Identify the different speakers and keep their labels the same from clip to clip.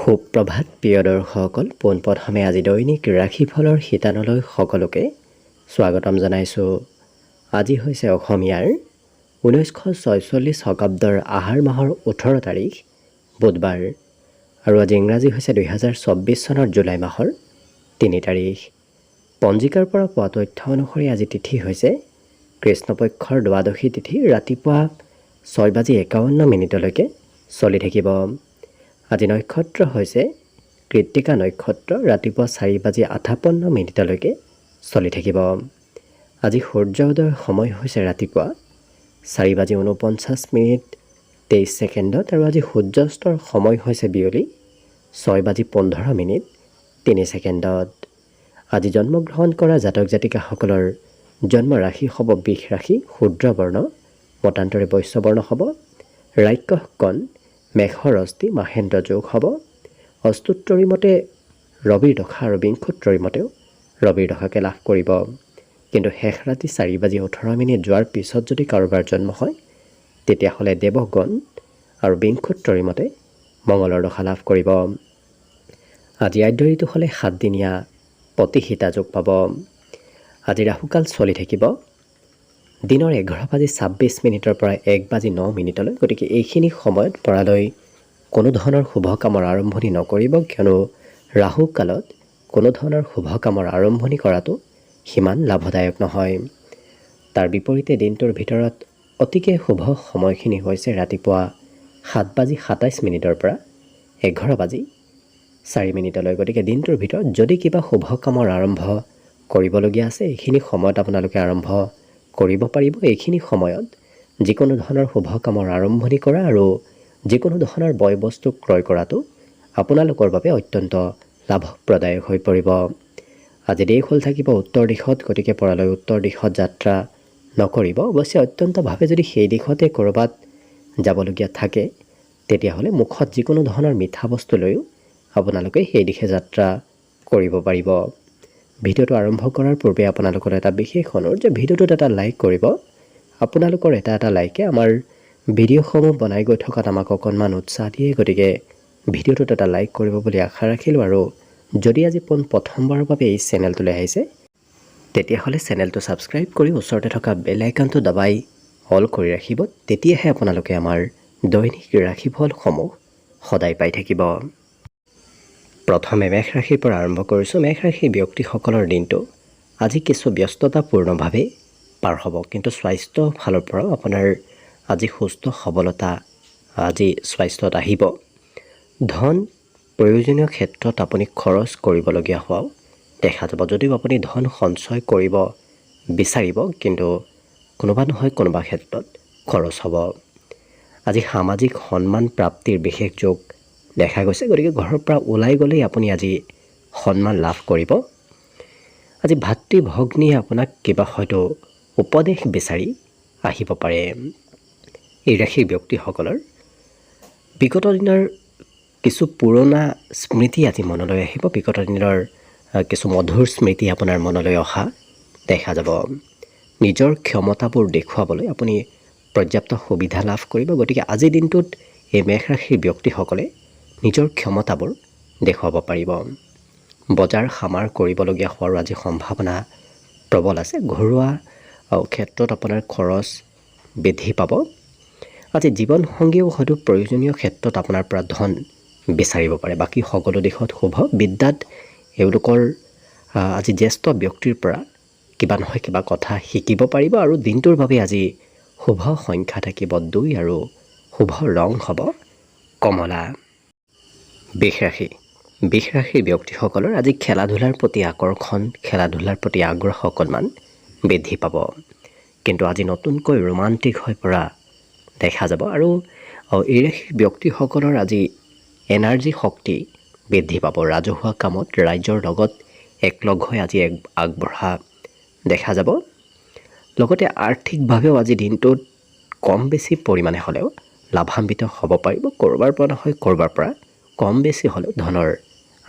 Speaker 1: সুপ্ৰভাত প্ৰিয় দৰ্শকসকল, পোনপ্ৰথমে আজি দৈনিক ৰাশিফলৰ শিতানলৈ সকলোকে স্বাগতম জনাইছোঁ। আজি হৈছে অসমীয়াৰ 1946 শকাব্দৰ আহাৰ মাহৰ 18 তাৰিখ বুধবাৰ আৰু আজি ইংৰাজী হৈছে 2024 চনৰ জুলাই মাহৰ 3 তাৰিখ। পঞ্জিকাৰ পৰা পোৱা তথ্য অনুসৰি আজি তিথি হৈছে কৃষ্ণপক্ষৰ দ্বাদশী তিথি, ৰাতিপুৱা 6:51 চলি থাকিব। আজি নক্ষত্ৰ হৈছে কৃত্তিকা নক্ষত্ৰ, ৰাতিপুৱা 4:58 চলি থাকিব। আজি সূৰ্য উদয়ৰ সময় হৈছে ৰাতিপুৱা 4:49 আৰু আজি সূৰ্যাস্তৰ সময় হৈছে বিয়লি 6:15 আজি জন্মগ্ৰহণ কৰা জাতক জাতিকাসকলৰ জন্ম ৰাশি হ'ব বৃষ ৰাশি, শূদ্ৰ বৰ্ণ, মতান্তৰে বৈশ্য বৰ্ণ হ'ব, ৰাক্ষস কণ, মেঘৰ অস্থি, মাহেন্দ্ৰ যোগ হ'ব। অস্তুত্তৰী মতে ৰবিৰ দশা আৰু বিংশোত্তৰী মতেও ৰবিৰ দশাকে লাভ কৰিব। কিন্তু শেষ ৰাতি 4:18 যোৱাৰ পিছত যদি কাৰোবাৰ জন্ম হয় তেতিয়াহ'লে দেৱগণ আৰু বিংশোত্তৰী মতে মঙলৰ দশা লাভ কৰিব। আজি আদ্য ঋতু হ'লে 7 দিনীয়া প্ৰতিহিতা যোগ পাব। আজি ৰাহুকাল চলি থাকিব দিনৰ 11:26 পৰা 1:09। গতিকে এইখিনি সময়ত পৰালৈ কোনো ধৰণৰ শুভ কামৰ আৰম্ভণি নকৰিব, কিয়নো ৰাহু কালত কোনো ধৰণৰ শুভ কামৰ আৰম্ভণি কৰাটো সিমান লাভদায়ক নহয়। তাৰ বিপৰীতে দিনটোৰ ভিতৰত অতিকে শুভ সময়খিনি হৈছে ৰাতিপুৱা 7:27 পৰা 11:04। গতিকে দিনটোৰ ভিতৰত যদি কিবা শুভ কামৰ আৰম্ভ কৰিবলগীয়া আছে এইখিনি সময়ত আপোনালোকে আৰম্ভ কৰিব পাৰিব। এইখিনি সময়ত যিকোনো ধৰণৰ শুভ কামৰ আৰম্ভণি কৰা আৰু যিকোনো ধৰণৰ বয় বস্তু ক্ৰয় কৰাটো আপোনালোকৰ বাবে অত্যন্ত লাভপ্ৰদায়ক হৈ পৰিব। আজি দেশ হ'ল থাকিব উত্তৰ দিশত, গতিকে পৰালৈ উত্তৰ দিশত যাত্ৰা নকৰিব। অৱশ্যে অত্যন্তভাৱে যদি সেই দিশতে ক'ৰবাত যাবলগীয়া থাকে তেতিয়াহ'লে মুখত যিকোনো ধৰণৰ মিঠা বস্তু লৈও আপোনালোকে সেই দিশে যাত্ৰা কৰিব পাৰিব। ভিডিঅ'টো আৰম্ভ কৰাৰ পূৰ্বে আপোনালোকৰ এটা বিশেষ অনুৰোধ যে ভিডিঅ'টোত এটা লাইক কৰিব। আপোনালোকৰ এটা লাইকে আমাৰ ভিডিঅ'সমূহ বনাই গৈ থকাত আমাক অকণমান উৎসাহ দিয়ে। গতিকে ভিডিঅ'টোত এটা লাইক কৰিব বুলি আশা ৰাখিলোঁ। আৰু যদি আজি প্ৰথমবাৰৰ বাবে এই চেনেলটোলৈ আহিছে তেতিয়াহ'লে চেনেলটো ছাবস্ক্ৰাইব কৰি ওচৰতে থকা বেল আইকনটো দবাই অল কৰি ৰাখিব। তেতিয়াহে আপোনালোকে আমাৰ দৈনিক ৰাশিফলসমূহ সদায় পাই থাকিব। প্ৰথমে মেষ ৰাশিৰ পৰা আৰম্ভ কৰিছোঁ। মেষ ৰাশিৰ ব্যক্তিসকলৰ দিনটো আজি কিছু ব্যস্ততাপূৰ্ণভাৱে পাৰ হ'ব, কিন্তু স্বাস্থ্য ফালৰ পৰাও আপোনাৰ আজি সুস্থ সবলতা আজি স্বাস্থ্যত আহিব। ধন প্ৰয়োজনীয় ক্ষেত্ৰত আপুনি খৰচ কৰিবলগীয়া হোৱাও দেখা যাব। যদিও আপুনি ধন সঞ্চয় কৰিব বিচাৰিব, কিন্তু কোনোবা নহয় কোনোবা ক্ষেত্ৰত খৰচ হ'ব। আজি সামাজিক সন্মান প্ৰাপ্তিৰ বিশেষ যোগ দেখা গৈছে, গতিকে ঘৰৰ পৰা ওলাই গ'লেই আপুনি আজি সন্মান লাভ কৰিব। আজি ভাতৃ ভগ্নীয়ে আপোনাক কিবা হয়তো উপদেশ বিচাৰি আহিব পাৰে। এই ৰাশিৰ ব্যক্তিসকলৰ বিগত দিনৰ কিছু পুৰণা স্মৃতি আজি মনলৈ আহিব। বিগত দিনৰ কিছু মধুৰ স্মৃতি আপোনাৰ মনলৈ অহা দেখা যাব। নিজৰ ক্ষমতাবোৰ দেখুৱাবলৈ আপুনি পৰ্যাপ্ত সুবিধা লাভ কৰিব। গতিকে আজিৰ দিনটোত এই মেষ ৰাশিৰ ব্যক্তিসকলে নিজৰ ক্ষমতাবোৰ দেখুৱাব পাৰিব। বজাৰ সামাৰ কৰিবলগীয়া হোৱাৰো আজি সম্ভাৱনা প্ৰবল আছে। ঘৰুৱা ক্ষেত্ৰত আপোনাৰ খৰচ বৃদ্ধি পাব। আজি জীৱনসংগীয়েও হয়তো প্ৰয়োজনীয় ক্ষেত্ৰত আপোনাৰ পৰা ধন বিচাৰিব পাৰে। বাকী সকলো দিশত শুভ। বিদ্যাত এওঁলোকৰ আজি জ্যেষ্ঠ ব্যক্তিৰ পৰা কিবা নহয় কিবা কথা শিকিব পাৰিব। আৰু দিনটোৰ বাবে আজি শুভ সংখ্যা থাকিব 2 আৰু শুভ ৰং হ'ব কমলা। বৃষ ৰাশিৰ ব্যক্তিসকলৰ আজি খেলা ধূলাৰ প্ৰতি আকৰ্ষণ, খেলা ধূলাৰ প্ৰতি আগ্ৰহ অকণমান বৃদ্ধি পাব, কিন্তু আজি নতুনকৈ ৰোমান্টিক হৈ পৰা দেখা যাব। আৰু এই ৰাশিৰ ব্যক্তিসকলৰ আজি এনাৰ্জি শক্তি বৃদ্ধি পাব। ৰাজহুৱা কামত ৰাইজৰ লগত একলগ হৈ আজি আগবঢ়া দেখা যাব। লগতে আৰ্থিকভাৱেও আজি দিনটোত কম বেছি পৰিমাণে হ'লেও লাভান্বিত হ'ব পাৰিব। ক'ৰবাৰ পৰা নহয় ক'ৰবাৰ পৰা কম বেছি হ'লেও ধনৰ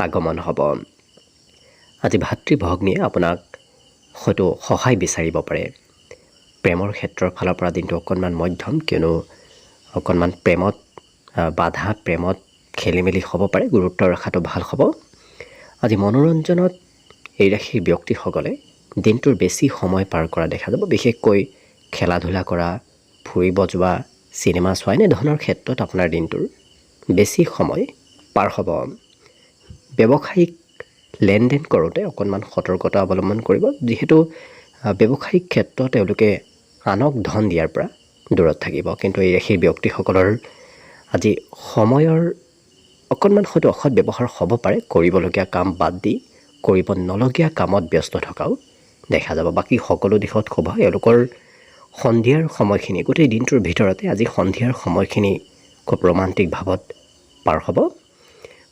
Speaker 1: আগমন হ'ব। আজি ভাতৃ ভগ্নীয়ে আপোনাক হয়তো সহায় বিচাৰিব পাৰে। প্ৰেমৰ ক্ষেত্ৰৰ ফালৰ পৰা দিনটো অকণমান মধ্যম, কিয়নো অকণমান প্ৰেমত বাধা, প্ৰেমত খেলি মেলি হ'ব পাৰে, গুৰুত্ব ৰখাটো ভাল হ'ব। আজি মনোৰঞ্জনত এই ৰাশিৰ ব্যক্তিসকলে দিনটোৰ বেছি সময় পাৰ কৰা দেখা যাব। বিশেষকৈ খেলা ধূলা কৰা, ফুৰিব যোৱা, চিনেমা চোৱা এনেধৰণৰ ক্ষেত্ৰত আপোনাৰ দিনটোৰ বেছি সময় পাৰ হ'ব। ব্যৱসায়িক লেনদেন কৰোঁতে অকণমান সতৰ্কতা অৱলম্বন কৰিব, যিহেতু ব্যৱসায়িক ক্ষেত্ৰত তেওঁলোকে আনক ধন দিয়াৰ পৰা দূৰত থাকিব। কিন্তু এই ৰাশিৰ ব্যক্তিসকলৰ আজি সময়ৰ অকণমান হয়তো অসৎ ব্যৱহাৰ হ'ব পাৰে। কৰিবলগীয়া কাম বাদ দি কৰিব নলগীয়া কামত ব্যস্ত থকাও দেখা যাব। বাকী সকলো দিশত শুভ। এওঁলোকৰ সন্ধিয়াৰ সময়খিনি, গোটেই দিনটোৰ ভিতৰতে আজি সন্ধিয়াৰ সময়খিনি খুব ৰোমান্টিক ভাৱত পাৰ হ'ব।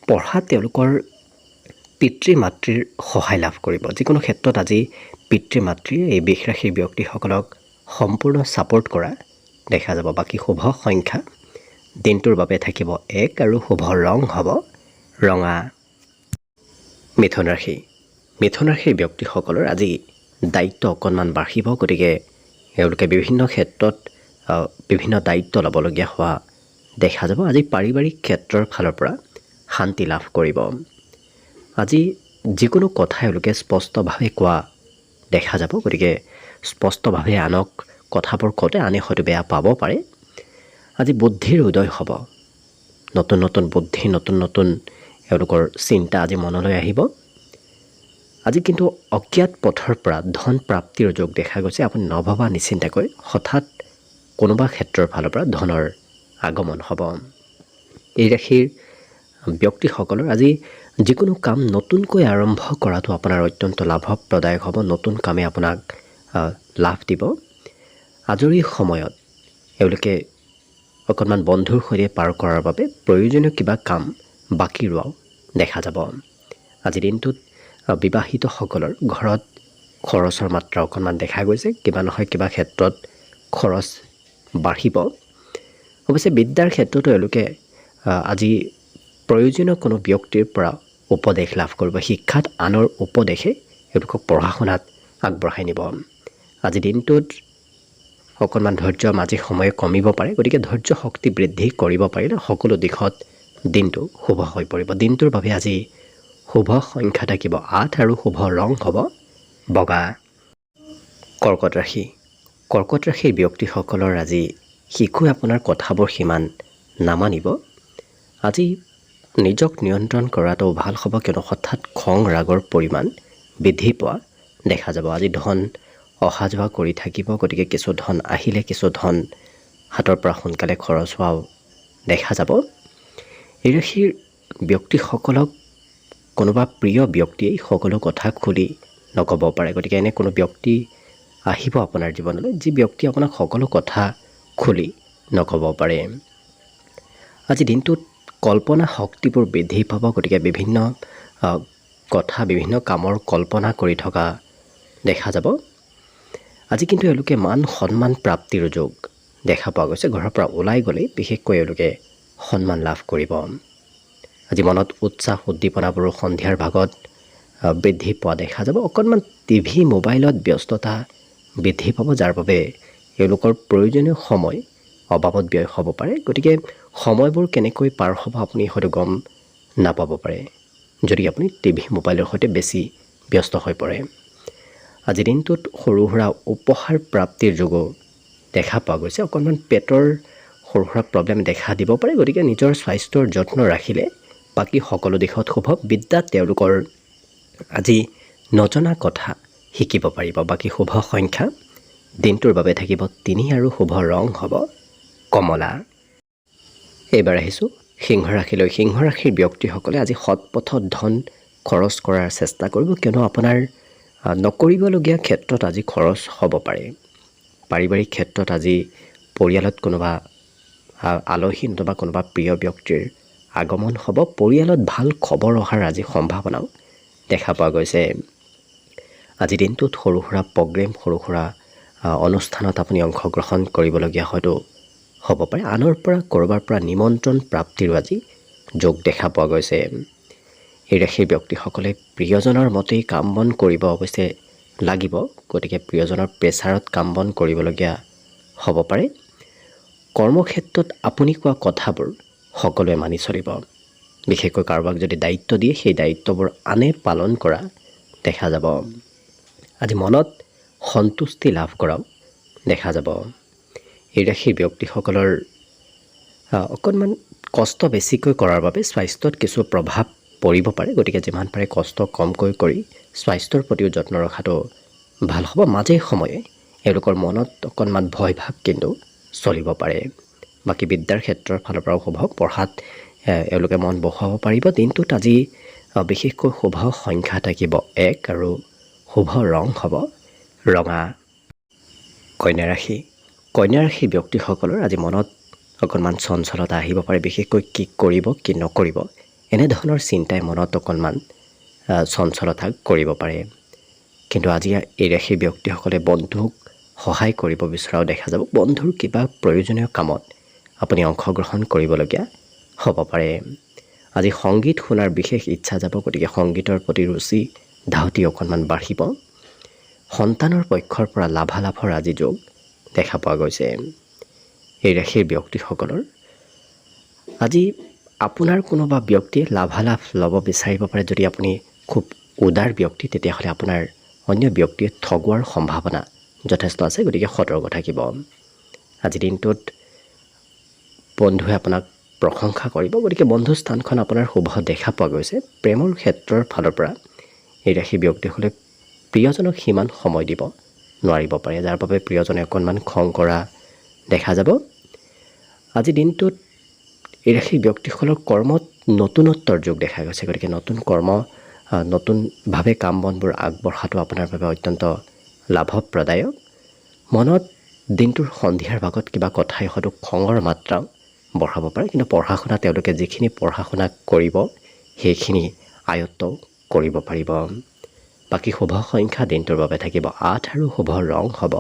Speaker 1: পঢ়াত তেওঁলোকৰ পিতৃ মাতৃৰ সহায় লাভ কৰিব। যিকোনো ক্ষেত্ৰত আজি পিতৃ মাতৃয়ে এই বৃষ ৰাশিৰ ব্যক্তিসকলক সম্পূৰ্ণ ছাপোৰ্ট কৰা দেখা যাব। বাকী শুভ সংখ্যা দিনটোৰ বাবে থাকিব 1 আৰু শুভ ৰং হ'ব ৰঙা। মিথুন ৰাশি। মিথুন ৰাশিৰ ব্যক্তিসকলৰ আজি দায়িত্ব অকণমান বাঢ়িব, গতিকে এওঁলোকে বিভিন্ন ক্ষেত্ৰত বিভিন্ন দায়িত্ব ল'বলগীয়া হোৱা দেখা যাব। আজি পাৰিবাৰিক ক্ষেত্ৰৰ ফালৰ পৰা শান্তি লাভ কৰিব। আজি যিকোনো কথা এওঁলোকে স্পষ্টভাৱে কোৱা দেখা যাব, গতিকে স্পষ্টভাৱে আনক কথাবোৰ কওঁতে আনে হয়তো বেয়া পাব পাৰে। আজি বুদ্ধিৰ উদয় হ'ব। নতুন নতুন বুদ্ধি, নতুন নতুন এওঁলোকৰ চিন্তা আজি মনলৈ আহিব। আজি কিন্তু অজ্ঞাত পথৰ পৰা ধন প্ৰাপ্তিৰ যোগ দেখা গৈছে। আপুনি নভবা নিচিন্তাকৈ হঠাৎ কোনোবা ক্ষেত্ৰৰ ফালৰ পৰা ধনৰ আগমন হ'ব। এই ৰাশিৰ ব্যক্তিসকলৰ আজি যিকোনো কাম নতুনকৈ আৰম্ভ কৰাটো আপোনাৰ অত্যন্ত লাভপ্ৰদায়ক হ'ব। নতুন কামে আপোনাক লাভ দিব। আজৰি সময়ত এওঁলোকে অকণমান বন্ধুৰ সৈতে পাৰ কৰাৰ বাবে প্ৰয়োজনীয় কিবা কাম বাকী ৰোৱাও দেখা যাব। আজিৰ দিনটোত বিবাহিতসকলৰ ঘৰত খৰচৰ মাত্ৰা অকণমান দেখা গৈছে। কিবা নহয় কিবা ক্ষেত্ৰত খৰচ বাঢ়িব। অৱশ্যে বিদ্যাৰ ক্ষেত্ৰতো এওঁলোকে আজি প্ৰয়োজনীয় কোনো ব্যক্তিৰ পৰা উপদেশ লাভ কৰিব। শিক্ষাত আনৰ উপদেশে এওঁলোকক পঢ়া শুনাত আগবঢ়াই নিব। আজি দিনটোত অকণমান ধৈৰ্য মাজে সময়ে কমিব পাৰে, গতিকে ধৈৰ্য শক্তি বৃদ্ধি কৰিব পাৰিলে সকলো দিশত দিনটো শুভ হৈ পৰিব। দিনটোৰ বাবে আজি শুভ সংখ্যা থাকিব 8 আৰু শুভ ৰং হ'ব বগা। কৰ্কট ৰাশি। কৰ্কট ৰাশিৰ ব্যক্তিসকলৰ আজি শিশুৱে আপোনাৰ কথাবোৰ সিমান নামানিব। আজি নিজক নিয়ন্ত্ৰণ কৰাটো ভাল হ'ব, কিয়নো হঠাৎ খং ৰাগৰ পৰিমাণ বৃদ্ধি পোৱা দেখা যাব। আজি ধন অহা যোৱা কৰি থাকিব, গতিকে কিছু ধন আহিলে কিছু ধন হাতৰ পৰা সোনকালে খৰচ হোৱাও দেখা যাব। এই ৰাশিৰ ব্যক্তিসকলক কোনোবা প্ৰিয় ব্যক্তিয়ে সকলো কথা খুলি নক'ব পাৰে, গতিকে এনে কোনো ব্যক্তি আহিব আপোনাৰ জীৱনলৈ যি ব্যক্তি আপোনাক সকলো কথা খুলি নক'ব পাৰে। আজি দিনটোত কল্পনা শক্তিবোৰ বৃদ্ধি পাব, গতিকে বিভিন্ন কথা, বিভিন্ন কামৰ কল্পনা কৰি থকা দেখা যাব। আজি কিন্তু এওঁলোকে মান সন্মান প্ৰাপ্তিৰ যোগ দেখা পোৱা গৈছে। ঘৰৰ পৰা ওলাই গ'লেই বিশেষকৈ এওঁলোকে সন্মান লাভ কৰিব। আজি মনত উৎসাহ উদ্দীপনাবোৰো সন্ধিয়াৰ ভাগত বৃদ্ধি পোৱা দেখা যাব। অকণমান টিভি মোবাইলত ব্যস্ততা বৃদ্ধি পাব, যাৰ বাবে এওঁলোকৰ প্ৰয়োজনীয় সময় অবাবত ব্যয় হ'ব পাৰে। গতিকে সময়বোৰ কেনেকৈ পাৰ হ'ব আপুনি হয়তো গম নাপাব পাৰে, যদি আপুনি টিভি মোবাইলৰ সৈতে বেছি ব্যস্ত হৈ পৰে। আজি দিনটোত সৰু সুৰা উপহাৰ প্ৰাপ্তিৰ যোগো দেখা পোৱা গৈছে। অকণমান পেটৰ সৰু সুৰা প্ৰব্লেম দেখা দিব পাৰে, গতিকে নিজৰ স্বাস্থ্যৰ যত্ন ৰাখিলে বাকী সকলো দিশত শুভ। বিদ্যাত তেওঁলোকৰ আজি নজনা কথা শিকিব পাৰিব। বাকী শুভ সংখ্যা দিনটোৰ বাবে থাকিব 3 আৰু শুভ ৰং হ'ব কমলা। এইবাৰ আহিছোঁ সিংহ ৰাশিলৈ। সিংহ ৰাশিৰ ব্যক্তিসকলে আজি সৎ পথত ধন খৰচ কৰাৰ চেষ্টা কৰিব, কিয়নো আপোনাৰ নকৰিবলগীয়া ক্ষেত্ৰত আজি খৰচ হ'ব পাৰে। পাৰিবাৰিক ক্ষেত্ৰত আজি পৰিয়ালত কোনোবা আলহী নতুবা কোনোবা প্ৰিয় ব্যক্তিৰ আগমন হ'ব। পৰিয়ালত ভাল খবৰ অহাৰ আজি সম্ভাৱনাও দেখা পোৱা গৈছে। আজি দিনটোত সৰু সুৰা প্ৰগ্ৰেম, সৰু সুৰা অনুষ্ঠানত আপুনি অংশগ্ৰহণ কৰিবলগীয়া হয়তো হ'ব পাৰে। আনৰ পৰা ক'ৰবাৰ পৰা নিমন্ত্ৰণ প্ৰাপ্তিৰো আজি যোগ দেখা পোৱা গৈছে। এই ৰাশিৰ ব্যক্তিসকলে প্ৰিয়জনৰ মতেই কাম বন কৰিব অৱশ্যে লাগিব, গতিকে প্ৰিয়জনৰ প্ৰেছাৰত কাম বন কৰিবলগীয়া হ'ব পাৰে। কৰ্মক্ষেত্ৰত আপুনি কোৱা কথাবোৰ সকলোৱে মানি চলিব। বিশেষকৈ কাৰোবাক যদি দায়িত্ব দিয়ে সেই দায়িত্ববোৰ আনে পালন কৰা দেখা যাব। আজি মনত সন্তুষ্টি লাভ কৰাও দেখা যাব। এই ৰাশিৰ ব্যক্তিসকলৰ অকণমান কষ্ট বেছিকৈ কৰাৰ বাবে স্বাস্থ্যত কিছু প্ৰভাৱ পৰিব পাৰে। গতিকে যিমান পাৰে কষ্ট কমকৈ কৰি স্বাস্থ্যৰ প্ৰতিও যত্ন ৰখাটো ভাল হ'ব। মাজে সময়ে এওঁলোকৰ মনত অকণমান ভয় ভাৱ কিন্তু চলিব পাৰে। বাকী বিদ্যাৰ ক্ষেত্ৰৰ ফালৰ পৰাও শুভ, পঢ়াত এওঁলোকে মন বহাব পাৰিব। দিনটোত আজি বিশেষকৈ শুভ সংখ্যা থাকিব 1 আৰু শুভ ৰং হ'ব ৰঙা। কন্যা ৰাশি ব্যক্তিসকলৰ আজি মনত অকণমান চঞ্চলতা আহিব পাৰে। বিশেষকৈ কি কৰিব কি নকৰিব এনেধৰণৰ চিন্তাই মনত অকণমান চঞ্চলতা কৰিব পাৰে। কিন্তু আজি এই ৰাশিৰ ব্যক্তিসকলে বন্ধুক সহায় কৰিব বিচৰাও দেখা যাব। বন্ধুৰ কিবা প্ৰয়োজনীয় কামত আপুনি অংশগ্ৰহণ কৰিবলগীয়া হ'ব পাৰে। আজি সংগীত শুনাৰ বিশেষ ইচ্ছা যাব। গতিকে সংগীতৰ প্ৰতি ৰুচি ধাউতি অকণমান বাঢ়িব। সন্তানৰ পক্ষৰ পৰা লাভালাভৰ আজি যোগ দেখা পোৱা গৈছে। এই ৰাশিৰ ব্যক্তিসকলৰ আজি আপোনাৰ কোনোবা ব্যক্তিয়ে লাভালাভ ল'ব বিচাৰিব পাৰে। যদি আপুনি খুব উদাৰ ব্যক্তি তেতিয়াহ'লে আপোনাৰ অন্য ব্যক্তিয়ে ঠগোৱাৰ সম্ভাৱনা যথেষ্ট আছে। গতিকে সতৰ্ক থাকিব। আজি দিনটোত বন্ধুৱে আপোনাক প্ৰশংসা কৰিব। গতিকে বন্ধু স্থানখন আপোনাৰ শুভ দেখা পোৱা গৈছে। প্ৰেমৰ ক্ষেত্ৰৰ ফালৰ পৰা এই ৰাশিৰ ব্যক্তিসকলে প্ৰিয়জনক সিমান সময় দিব নোৱাৰিব পাৰে, যাৰ বাবে প্ৰিয়জনে অকণমান খং কৰা দেখা যাব। আজি দিনটোত এই ৰাশিৰ ব্যক্তিসকলৰ কৰ্মত নতুনত্বৰ যোগ দেখা গৈছে। গতিকে নতুনভাৱে কাম বনবোৰ আগবঢ়াটো আপোনাৰ বাবে অত্যন্ত লাভপ্ৰদায়ক। মনত দিনটোৰ সন্ধিয়াৰ ভাগত কিবা কথাই হয়তো খঙৰ মাত্ৰা বঢ়াব পাৰে। কিন্তু পঢ়া শুনা তেওঁলোকে যিখিনি পঢ়া শুনা কৰিব সেইখিনি আয়ত্ত কৰিব পাৰিব। বাকী শুভ সংখ্যা দিনটোৰ বাবে থাকিব 8 আৰু শুভ ৰং হ'ব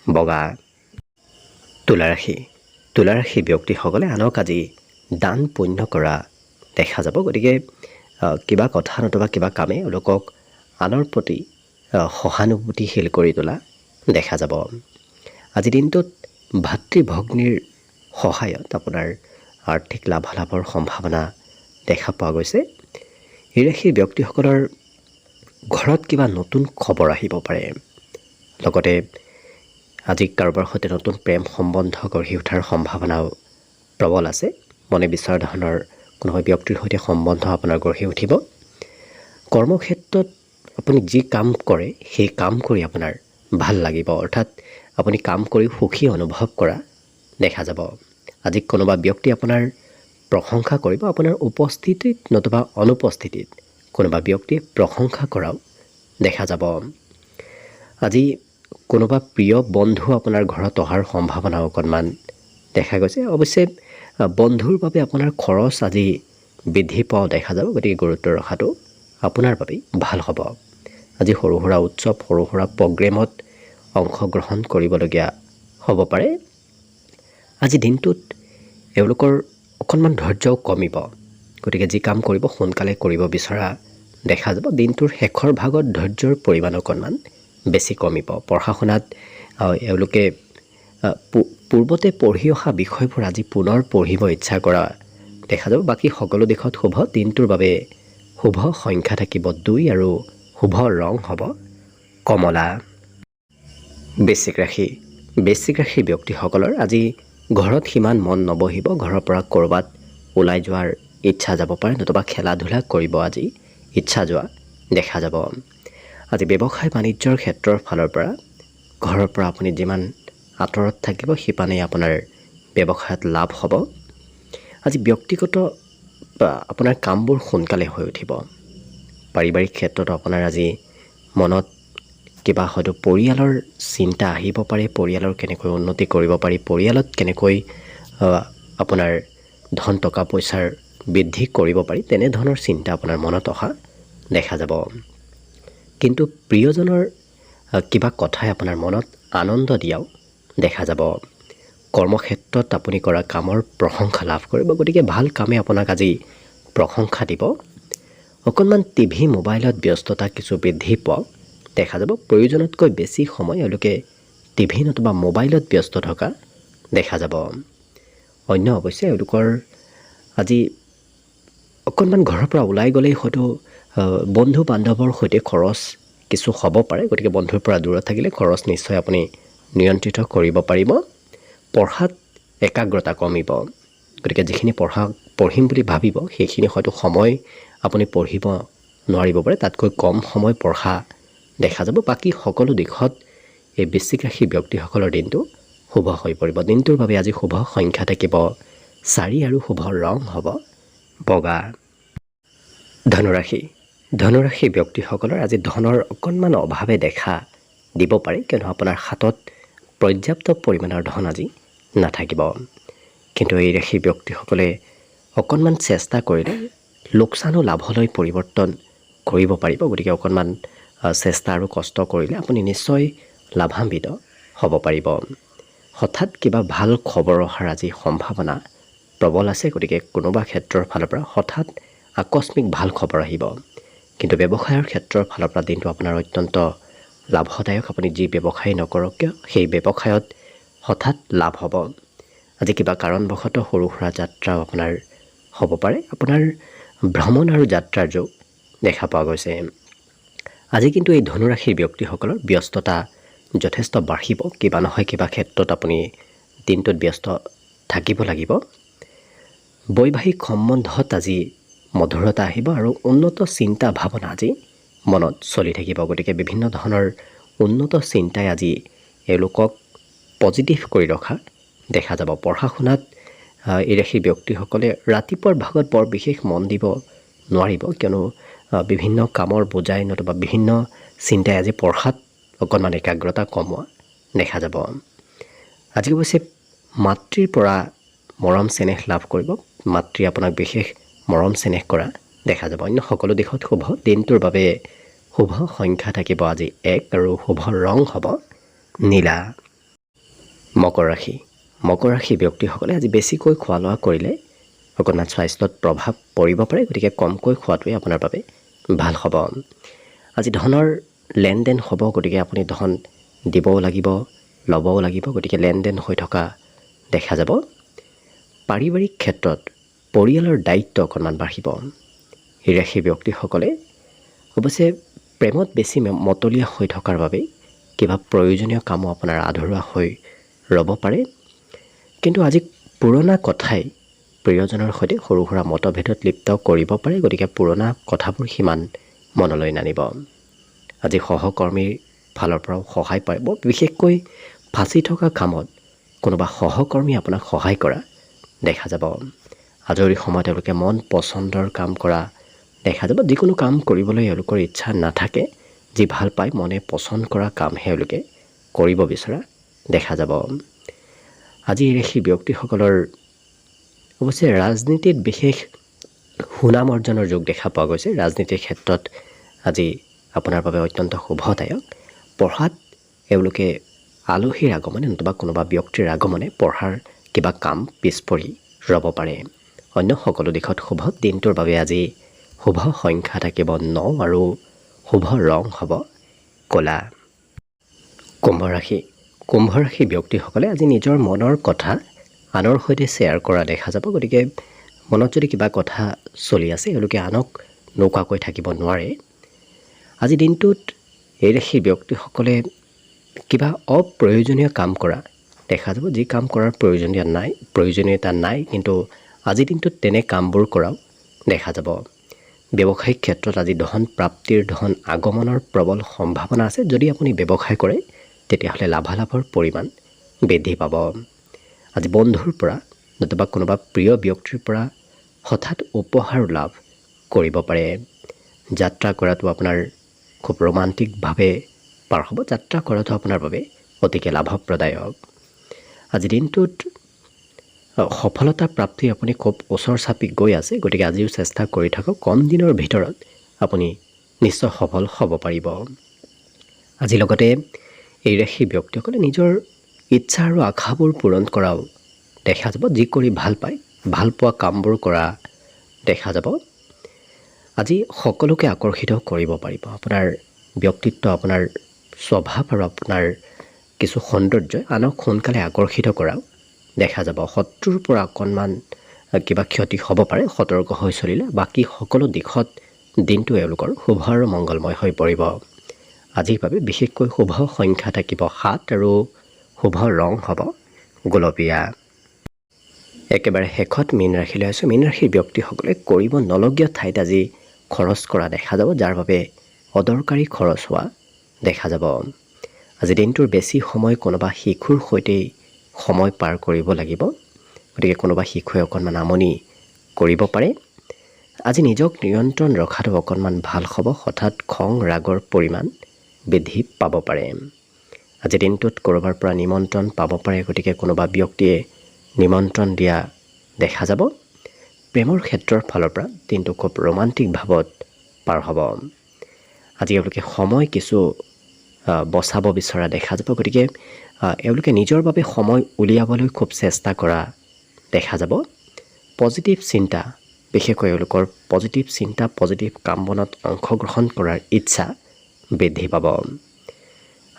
Speaker 1: বগা। তুলা ৰাশি ব্যক্তিসকলে আনক আজি দান পুণ্য কৰা দেখা যাব। গতিকে কিবা কথা নতুবা কিবা কামে এওঁলোকক আনৰ প্ৰতি সহানুভূতিশীল কৰি তোলা দেখা যাব। আজি দিনটোত ভাতৃ ভগ্নীৰ সহায়ত আপোনাৰ আৰ্থিক লাভালাভৰ সম্ভাৱনা দেখা পোৱা গৈছে। এই ৰাশিৰ ব্যক্তিসকলৰ ঘৰত কিবা নতুন খবৰ আহিব পাৰে। লগতে আজি কাৰোবাৰ সৈতে নতুন প্ৰেম সম্বন্ধ গঢ়ি উঠাৰ সম্ভাৱনাও প্ৰবল আছে। মনে বিচৰা ধৰণৰ কোনোবা ব্যক্তিৰ সৈতে সম্বন্ধ আপোনাৰ গঢ়ি উঠিব। কৰ্মক্ষেত্ৰত আপুনি যি কাম কৰে সেই কাম কৰি আপোনাৰ ভাল লাগিব। অৰ্থাৎ আপুনি কাম কৰি সুখী অনুভৱ কৰা দেখা যাব। আজি কোনোবা ব্যক্তি আপোনাৰ প্ৰশংসা কৰিব। আপোনাৰ উপস্থিতিত নতুবা অনুপস্থিতিত কোনোবা ব্যক্তিয়ে প্ৰশংসা কৰাও দেখা যাব। আজি কোনোবা প্ৰিয় বন্ধু আপোনাৰ ঘৰত অহাৰ সম্ভাৱনা অকণমান দেখা গৈছে। অৱশ্যে বন্ধুৰ বাবে আপোনাৰ খৰচ আজি বৃদ্ধি পোৱাও দেখা যাব। গতিকে গুৰুত্ব ৰখাটো আপোনাৰ বাবেই ভাল হ'ব। আজি সৰু সুৰা উৎসৱ সৰু সুৰা প্ৰগ্ৰেমত অংশগ্ৰহণ কৰিবলগীয়া হ'ব পাৰে। আজি দিনটোত এওঁলোকৰ অকণমান ধৈৰ্যও কমিব। গতিকে যি কাম কৰিব সোনকালে কৰিব বিচৰা দেখা যাব। দিনটোৰ শেষৰ ভাগত ধৈৰ্যৰ পৰিমাণ অকণমান বেছি কমিব। পঢ়া শুনাত এওঁলোকে পূৰ্বতে পঢ়ি অহা বিষয়বোৰ আজি পুনৰ পঢ়িব ইচ্ছা কৰা দেখা যাব। বাকী সকলো দিশত শুভ। দিনটোৰ বাবে শুভ সংখ্যা থাকিব 2 আৰু শুভ ৰং হ'ব কমলা। বৃশ্চিক ৰাশি ব্যক্তিসকলৰ আজি ঘৰত সিমান মন নবহিব। ঘৰৰ পৰা ক'ৰবাত ওলাই যোৱাৰ ইচ্ছা যাব পাৰে, নতুবা খেলা ধূলা কৰিব আজি ইচ্ছা যোৱা দেখা যাব। আজি ব্যৱসায় বাণিজ্যৰ ক্ষেত্ৰৰ ফালৰ পৰা ঘৰৰ পৰা আপুনি যিমান আঁতৰত থাকিব সিমানেই আপোনাৰ ব্যৱসায়ত লাভ হ'ব। আজি ব্যক্তিগত আপোনাৰ কামবোৰ সোনকালে হৈ উঠিব। পাৰিবাৰিক ক্ষেত্ৰত আপোনাৰ আজি মনত কিবা হয়তো পৰিয়ালৰ চিন্তা আহিব পাৰে। পৰিয়ালৰ কেনেকৈ উন্নতি কৰিব পাৰি, পৰিয়ালত কেনেকৈ আপোনাৰ ধন টকা পইচাৰ বৃদ্ধি কৰিব পাৰি, তেনেধৰণৰ চিন্তা আপোনাৰ মনত অহা দেখা যাব। কিন্তু প্ৰিয়জনৰ কিবা কথাই আপোনাৰ মনত আনন্দ দিয়াও দেখা যাব। কৰ্মক্ষেত্ৰত আপুনি কৰা কামৰ প্ৰশংসা লাভ কৰিব। গতিকে ভাল কামে আপোনাক আজি প্ৰশংসা দিব। অকণমান টিভি মোবাইলত ব্যস্ততা কিছু বৃদ্ধি পোৱাও দেখা যাব। প্ৰয়োজনতকৈ বেছি সময় এওঁলোকে টিভি নতুবা মোবাইলত ব্যস্ত থকা দেখা যাব। অৱশ্যে এওঁলোকৰ আজি অকণমান ঘৰৰ পৰা ওলাই গ'লেই হয়তো বন্ধু বান্ধৱৰ সৈতে খৰচ কিছু হ'ব পাৰে, গতিকে বন্ধুৰ পৰা দূৰত থাকিলে খৰচ নিশ্চয় আপুনি নিয়ন্ত্ৰিত কৰিব পাৰিব। পঢ়াত একাগ্ৰতা কমিব, গতিকে যিখিনি পঢ়িম বুলি ভাবিব সেইখিনি হয়তো সময় আপুনি পঢ়িব নোৱাৰিব পাৰে, তাতকৈ কম সময় পঢ়া দেখা যাব। বাকী সকলো দিশত এই বৃশ্চিক ৰাশি ব্যক্তিসকলৰ দিনটো শুভ হৈ পৰিব। দিনটোৰ বাবে আজি শুভ সংখ্যা থাকিব 4 আৰু শুভ ৰং হ'ব বগা। ধনুৰাশি ব্যক্তিসকলৰ আজি ধনৰ অকণমান অভাৱে দেখা দিব পাৰে, কিয়নো আপোনাৰ হাতত পৰ্যাপ্ত পৰিমাণৰ ধন আজি নাথাকিব। কিন্তু এই ৰাশি ব্যক্তিসকলে অকণমান চেষ্টা কৰিলে লোকচানো লাভলৈ পৰিৱৰ্তন কৰিব পাৰিব, গতিকে অকণমান চেষ্টা আৰু কষ্ট কৰিলে আপুনি নিশ্চয় লাভান্বিত হ'ব পাৰিব। হঠাৎ কিবা ভাল খবৰ অহাৰ আজি সম্ভাৱনা প্ৰবল আছে, গতিকে কোনোবা ক্ষেত্ৰৰ ফালৰ পৰা হঠাৎ আকস্মিক ভাল খবৰ আহিব। কিন্তু ব্যৱসায়ৰ ক্ষেত্ৰৰ ফালৰ পৰা দিনটো আপোনাৰ অত্যন্ত লাভদায়ক। আপুনি যি ব্যৱসায় নকৰক কিয় সেই ব্যৱসায়ত হঠাৎ লাভ হ'ব। আজি কিবা কাৰণবশতঃ সৰু সুৰা যাত্ৰাও আপোনাৰ হ'ব পাৰে। আপোনাৰ ভ্ৰমণ আৰু যাত্ৰাৰ যোগ দেখা পোৱা গৈছে। আজি কিন্তু এই ধনুৰাশিৰ ব্যক্তিসকলৰ ব্যস্ততা যথেষ্ট বাঢ়িব। কিবা নহয় কিবা ক্ষেত্ৰত আপুনি দিনটোত ব্যস্ত থাকিব লাগিব। বৈবাহিক সম্বন্ধত আজি মধুৰতা আহিব আৰু উন্নত চিন্তা ভাৱনা আজি মনত চলি থাকিব। গতিকে বিভিন্ন ধৰণৰ উন্নত চিন্তাই আজি এওঁলোকক পজিটিভ কৰি ৰখা দেখা যাব। পঢ়া শুনাত এই ৰাশিৰ ব্যক্তিসকলে ৰাতিপুৱাৰ ভাগত বৰ বিশেষ মন দিব নোৱাৰিব, কিয়নো বিভিন্ন কামৰ বোজাই নতুবা বিভিন্ন চিন্তাই আজি পঢ়াত অকণমান একাগ্ৰতা কমোৱা দেখা যাব। আজি অৱশ্যে মাতৃৰ পৰা মৰম চেনেহ লাভ কৰিব। মাতৃয়ে আপোনাক বিশেষ মৰম চেনেহ কৰা দেখা যাব। অন্য সকলো দিশত শুভ। দিনটোৰ বাবে শুভ সংখ্যা থাকিব আজি 1 আৰু শুভ ৰং হ'ব নীলা। মকৰ ৰাশি ব্যক্তিসকলে আজি বেছিকৈ খোৱা লোৱা কৰিলে অকণমান স্বাস্থ্যত প্ৰভাৱ পৰিব পাৰে, গতিকে কমকৈ খোৱাটোৱে আপোনাৰ বাবে ভাল হ'ব। আজি ধনৰ লেনদেন হ'ব, গতিকে আপুনি ধন দিবও লাগিব ল'বও লাগিব, গতিকে লেনদেন হৈ থকা দেখা যাব। পাৰিবাৰিক ক্ষেত্ৰত পৰিয়ালৰ দায়িত্ব অকণমান বাঢ়িব। এই ৰাশি ব্যক্তিসকলে অৱশ্যে প্ৰেমত বেছি মতলীয়া হৈ থকাৰ বাবে কিবা প্ৰয়োজনীয় কামো আপোনাৰ আধৰুৱা হৈ ৰ'ব পাৰে। কিন্তু আজি পুৰণা কথাই প্ৰিয়জনৰ সৈতে সৰু সুৰা মতভেদত লিপ্ত কৰিব পাৰে, গতিকে পুৰণা কথাবোৰ সিমান মনলৈ নানিব। আজি সহকৰ্মীৰ ফালৰ পৰাও সহায় পাব। বিশেষকৈ ফাঁচি থকা কামত কোনোবা সহকৰ্মী আপোনাক সহায় কৰা দেখা যাব। আজৰি সময়ত তেওঁলোকে মন পচন্দৰ কাম কৰা দেখা যাব। যিকোনো কাম কৰিবলৈ এওঁলোকৰ ইচ্ছা নাথাকে, যি ভাল পায় মনে পচন্দ কৰা কামহে এওঁলোকে কৰিব বিচৰা দেখা যাব। আজি এই ৰাশি ব্যক্তিসকলৰ অৱশ্যে ৰাজনীতিত বিশেষ সুনাম অৰ্জনৰ যোগ দেখা পোৱা গৈছে। ৰাজনীতিৰ ক্ষেত্ৰত আজি আপোনাৰ বাবে অত্যন্ত শুভদায়ক। পঢ়াত এওঁলোকে আলহীৰ আগমনে নতুবা কোনোবা ব্যক্তিৰ আগমনে পঢ়াৰ কিবা কাম পিছ পৰি ৰ'ব পাৰে। অন্য সকলো দিশত শুভ। দিনটোৰ বাবে আজি শুভ সংখ্যা থাকিব 9 আৰু শুভ ৰং হ'ব ক'লা। কুম্ভ ৰাশি ব্যক্তিসকলে আজি নিজৰ মনৰ কথা আনৰ সৈতে শ্বেয়াৰ কৰা দেখা যাব। গতিকে মনত যদি কিবা কথা চলি আছে এওঁলোকে আনক নোকোৱাকৈ থাকিব নোৱাৰে। আজি দিনটোত এই ৰাশিৰ ব্যক্তিসকলে কিবা অপ্ৰয়োজনীয় কাম কৰা দেখা যাব। যি কাম কৰাৰ প্ৰয়োজনীয়তা নাই, কিন্তু আজিৰ দিনটোত তেনে কামবোৰ কৰাও দেখা যাব। ব্যৱসায়িক ক্ষেত্ৰত আজি ধন প্ৰাপ্তিৰ ধন আগমনৰ প্ৰবল সম্ভাৱনা আছে। যদি আপুনি ব্যৱসায় কৰে তেতিয়াহ'লে লাভালাভৰ পৰিমাণ বৃদ্ধি পাব। আজি বন্ধুৰ পৰা নতুবা কোনোবা প্ৰিয় ব্যক্তিৰ পৰা হঠাৎ উপহাৰ লাভ কৰিব পাৰে। যাত্ৰা কৰাটো আপোনাৰ খুব ৰোমান্টিকভাৱে পাৰ হ'ব। যাত্ৰা কৰাটো আপোনাৰ বাবে অতিকে লাভপ্ৰদায়ক। আজি দিনটোত সফলতা প্ৰাপ্তি আপুনি খুব ওচৰ চাপি গৈ আছে, গতিকে আজিও চেষ্টা কৰি থাকক। কম দিনৰ ভিতৰত আপুনি নিশ্চয় সফল হ'ব পাৰিব। আজি লগতে এই ৰাশি ব্যক্তিসকলে নিজৰ ইচ্ছা আৰু আশাবোৰ পূৰণ কৰাও দেখা যাব। যি কৰি ভাল পায়, ভাল পোৱা কামবোৰ কৰা দেখা যাব। আজি সকলোকে আকৰ্ষিত কৰিব পাৰিব। আপোনাৰ ব্যক্তিত্ব, আপোনাৰ স্বভাৱ আৰু আপোনাৰ কিছু সৌন্দৰ্যই আনক সোনকালে আকৰ্ষিত কৰাও দেখা যাব। শত্ৰুৰ পৰা অকণমান কিবা ক্ষতি হ'ব পাৰে সতৰ্ক হৈ চলিলে বাকী সকলো দিশত দিনটো এওঁলোকৰ শুভ আৰু মংগলময় হৈ পৰিব। আজিৰ বাবে বিশেষকৈ শুভ সংখ্যা থাকিব 7 আৰু শুভ ৰং হ'ব গোলপীয়া। একেবাৰে শেষত মীন ৰাশিলৈ আছোঁ। মীন ৰাশিৰ ব্যক্তিসকলে কৰিব নলগীয়া ঠাইত আজি খৰচ কৰা দেখা যাব, যাৰ বাবে অদৰকাৰী খৰচ হোৱা দেখা যাব। আজি দিনটোৰ বেছি সময় কোনোবা শিশুৰ সৈতেই সময় পাৰ কৰিব লাগিব, গতিকে কোনোবা শিশুৱে অকণমান আমনি কৰিব পাৰে। আজি নিজক নিয়ন্ত্ৰণ ৰখাটো অকণমান ভাল হ'ব, হঠাৎ খং ৰাগৰ পৰিমাণ বৃদ্ধি পাব পাৰে। আজি দিনটোত ক'ৰবাৰ পৰা নিমন্ত্ৰণ পাব পাৰে, গতিকে কোনোবা ব্যক্তিয়ে নিমন্ত্ৰণ দিয়া দেখা যাব। প্ৰেমৰ ক্ষেত্ৰৰ ফালৰ পৰা দিনটো খুব ৰোমান্টিক ভাৱত পাৰ হ'ব। আজি এওঁলোকে সময় কিছু বচাব বিচৰা দেখা যাব, গতিকে এওঁলোকে নিজৰ বাবে সময় উলিয়াবলৈ খুব চেষ্টা কৰা দেখা যাব। পজিটিভ চিন্তা, বিশেষকৈ এওঁলোকৰ পজিটিভ চিন্তা, পজিটিভ কাম বনত অংশগ্ৰহণ কৰাৰ ইচ্ছা বৃদ্ধি পাব।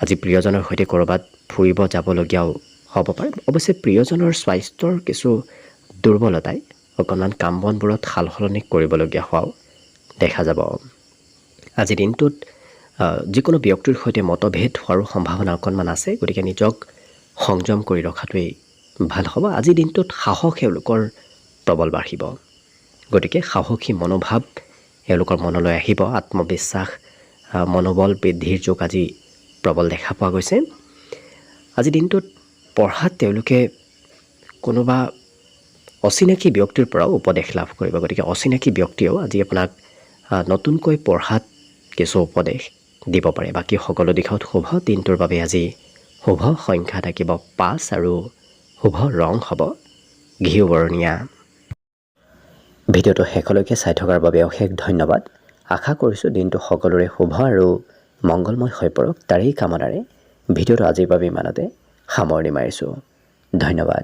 Speaker 1: আজি প্ৰিয়জনৰ সৈতে ক'ৰবাত ফুৰিব যাবলগীয়াও হ'ব পাৰে। অৱশ্যে প্ৰিয়জনৰ স্বাস্থ্যৰ কিছু দুৰ্বলতাই অকণমান কাম বনবোৰত সাল সলনি কৰিবলগীয়া হোৱাও দেখা যাব। আজি দিনটোত যিকোনো ব্যক্তিৰ সৈতে মতভেদ হোৱাৰো সম্ভাৱনা অকণমান আছে, গতিকে নিজক সংযম কৰি ৰখাটোৱেই ভাল হ'ব। আজিৰ দিনটোত সাহস এওঁলোকৰ প্ৰবল বাঢ়িব, গতিকে সাহসী মনোভাৱ এওঁলোকৰ মনলৈ আহিব। আত্মবিশ্বাস, মনোবল বৃদ্ধিৰ যোগ আজি প্ৰবল দেখা পোৱা গৈছে। আজি দিনটোত পঢ়াত তেওঁলোকে কোনোবা অচিনাকি ব্যক্তিৰ পৰাও উপদেশ লাভ কৰিব, গতিকে অচিনাকি ব্যক্তিয়েও আজি আপোনাক নতুনকৈ পঢ়াত কিছু উপদেশ দিব পাৰে। বাকী সকলো দিশত শুভ। দিনটোৰ বাবে আজি শুভ সংখ্যা থাকিব 5 আৰু শুভ ৰং হ'ব ঘিউ বৰণীয়া। ভিডিঅ'টো শেষলৈকে চাই থকাৰ বাবে অশেষ ধন্যবাদ। আশা কৰিছোঁ দিনটো সকলোৰে শুভ আৰু মংগলময় হৈ পৰক, তাৰেই কামনাৰে ভিডিঅ'টো আজিৰ বাবে ইমানতে সামৰণি মাৰিছোঁ। ধন্যবাদ।